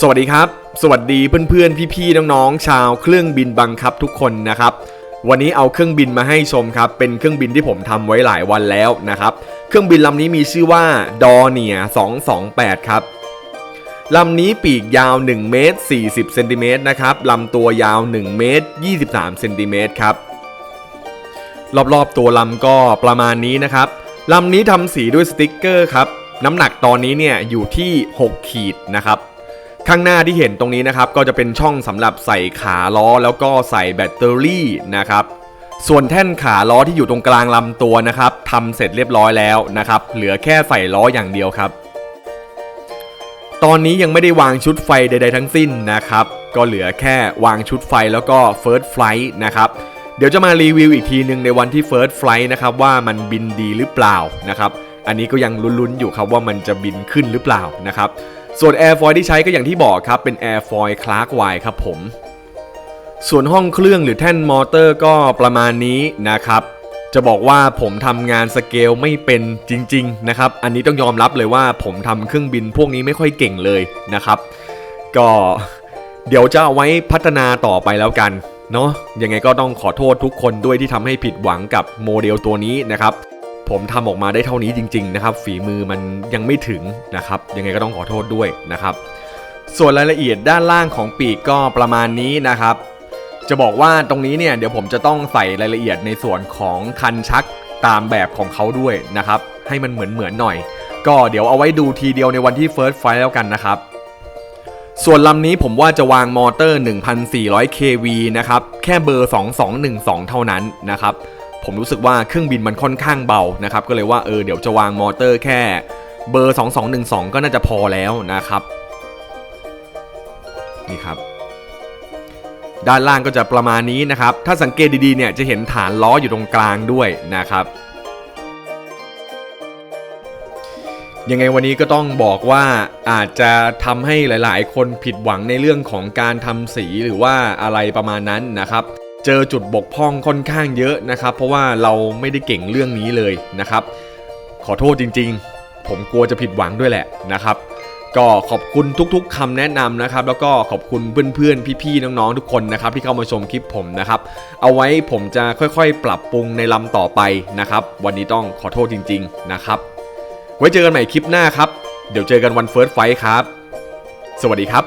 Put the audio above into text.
สวัสดีครับสวัสดีเพื่อนๆพี่ๆน้องๆชาวเครื่องบินบังคับทุกคนนะครับวันนี้เอาเครื่องบินมาให้ชมครับเป็นเครื่องบินที่ผมทำไว้หลายวันแล้วนะครับเครื่องบินลำนี้มีชื่อว่าดอเนีย228ครับลำนี้ปีกยาว1เมตร40เซนติเมตรนะครับลำตัวยาว1เมตร23เซนติเมตรครับรอบๆตัวลำก็ประมาณนี้นะครับลำนี้ทำสีด้วยสติ๊กเกอร์ครับน้ำหนักตอนนี้เนี่ยอยู่ที่6ขีดนะครับข้างหน้าที่เห็นตรงนี้นะครับก็จะเป็นช่องสำหรับใส่ขาล้อแล้วก็ใส่แบตเตอรี่นะครับส่วนแท่นขาล้อที่อยู่ตรงกลางลำตัวนะครับทำเสร็จเรียบร้อยแล้วนะครับเหลือแค่ใส่ล้ออย่างเดียวครับตอนนี้ยังไม่ได้วางชุดไฟใดๆทั้งสิ้นนะครับก็เหลือแค่วางชุดไฟแล้วก็ First Flight นะครับเดี๋ยวจะมารีวิวอีกทีนึงในวันที่ First Flight นะครับว่ามันบินดีหรือเปล่านะครับอันนี้ก็ยังลุ้นๆอยู่ครับว่ามันจะบินขึ้นหรือเปล่านะครับส่วนแอร์ฟอยล์ที่ใช้ก็อย่างที่บอกครับเป็นแอร์ฟอยล์คลาร์กไวน์ครับผมส่วนห้องเครื่องหรือแท่นมอเตอร์ก็ประมาณนี้นะครับจะบอกว่าผมทำงานสเกลไม่เป็นจริงๆนะครับอันนี้ต้องยอมรับเลยว่าผมทำเครื่องบินพวกนี้ไม่ค่อยเก่งเลยนะครับก็เดี๋ยวจะเอาไว้พัฒนาต่อไปแล้วกันเนาะยังไงก็ต้องขอโทษทุกคนด้วยที่ทำให้ผิดหวังกับโมเดลตัวนี้นะครับผมทำออกมาได้เท่านี้จริงๆนะครับฝีมือมันยังไม่ถึงนะครับยังไงก็ต้องขอโทษด้วยนะครับส่วนรายละเอียดด้านล่างของปีกก็ประมาณนี้นะครับจะบอกว่าตรงนี้เนี่ยเดี๋ยวผมจะต้องใส่รายละเอียดในส่วนของคันชักตามแบบของเขาด้วยนะครับให้มันเหมือนหน่อยก็เดี๋ยวเอาไว้ดูทีเดียวในวันที่ First Flight แล้วกันนะครับส่วนลำนี้ผมว่าจะวางมอเตอร์ 1,400 kV นะครับแค่เบอร์ 2212 เท่านั้นนะครับผมรู้สึกว่าเครื่องบินมันค่อนข้างเบานะครับก็เลยว่าเดี๋ยวจะวางมอเตอร์แค่เบอร์ 2212 ก็น่าจะพอแล้วนะครับนี่ครับด้านล่างก็จะประมาณนี้นะครับถ้าสังเกตดีๆเนี่ยจะเห็นฐานล้ออยู่ตรงกลางด้วยนะครับยังไงวันนี้ก็ต้องบอกว่าอาจจะทำให้หลายๆคนผิดหวังในเรื่องของการทำสีหรือว่าอะไรประมาณนั้นนะครับเจอจุดบกพร่องค่อนข้างเยอะนะครับเพราะว่าเราไม่ได้เก่งเรื่องนี้เลยนะครับขอโทษจริงๆผมกลัวจะผิดหวังด้วยแหละนะครับก็ขอบคุณทุกๆคำแนะนำนะครับแล้วก็ขอบคุณเพื่อนๆพี่ๆน้องๆทุกคนนะครับที่เข้ามาชมคลิปผมนะครับเอาไว้ผมจะค่อยๆปรับปรุงในลำต่อไปนะครับวันนี้ต้องขอโทษจริงๆนะครับไว้เจอกันใหม่คลิปหน้าครับเดี๋ยวเจอกันวัน First Flight ครับสวัสดีครับ